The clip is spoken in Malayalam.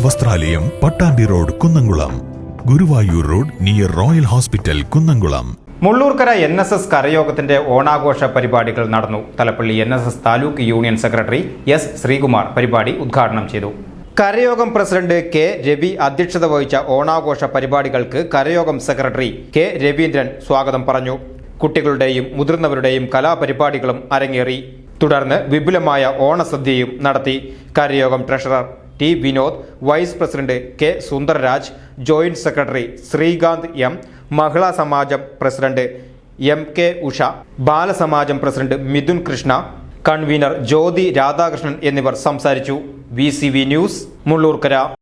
വസ്ത്രാലയം, Pattambi Road, Kunnamkulam. Guruvayur Road near Royal Hospital, Kunnamkulam. Mullurkara NSS കരയോഗത്തിന്റെ ഓണാഘോഷ പരിപാടികൾ നടന്നു. Thalappilly NSS taluk union secretary S. Sreekumar പരിപാടി ഉദ്ഘാടനം ചെയ്തു. കരയോഗം പ്രസിഡന്റ് K. രവി അധ്യക്ഷത വഹിച്ച ഓണാഘോഷ പരിപാടികൾക്ക് കരയോഗം സെക്രട്ടറി K. രവീന്ദ്രൻ സ്വാഗതം പറഞ്ഞു. കുട്ടികളുടെയും മുതിർന്നവരുടെയും കലാപരിപാടികളും അരങ്ങേറി. തുടർന്ന് വിപുലമായ ഓണസദ്യയും നടത്തി. കരയോഗം treasurer T. Vinod, vice president K. Sundararaj, joint secretary Sreekanth M, മഹിളാ സമാജം പ്രസിഡന്റ് MK ഉഷ, ബാലസമാജം പ്രസിഡന്റ് മിഥുൻ കൃഷ്ണ, കൺവീനർ ജ്യോതി രാധാകൃഷ്ണൻ എന്നിവർ സംസാരിച്ചു. VCV news, Mullurkara.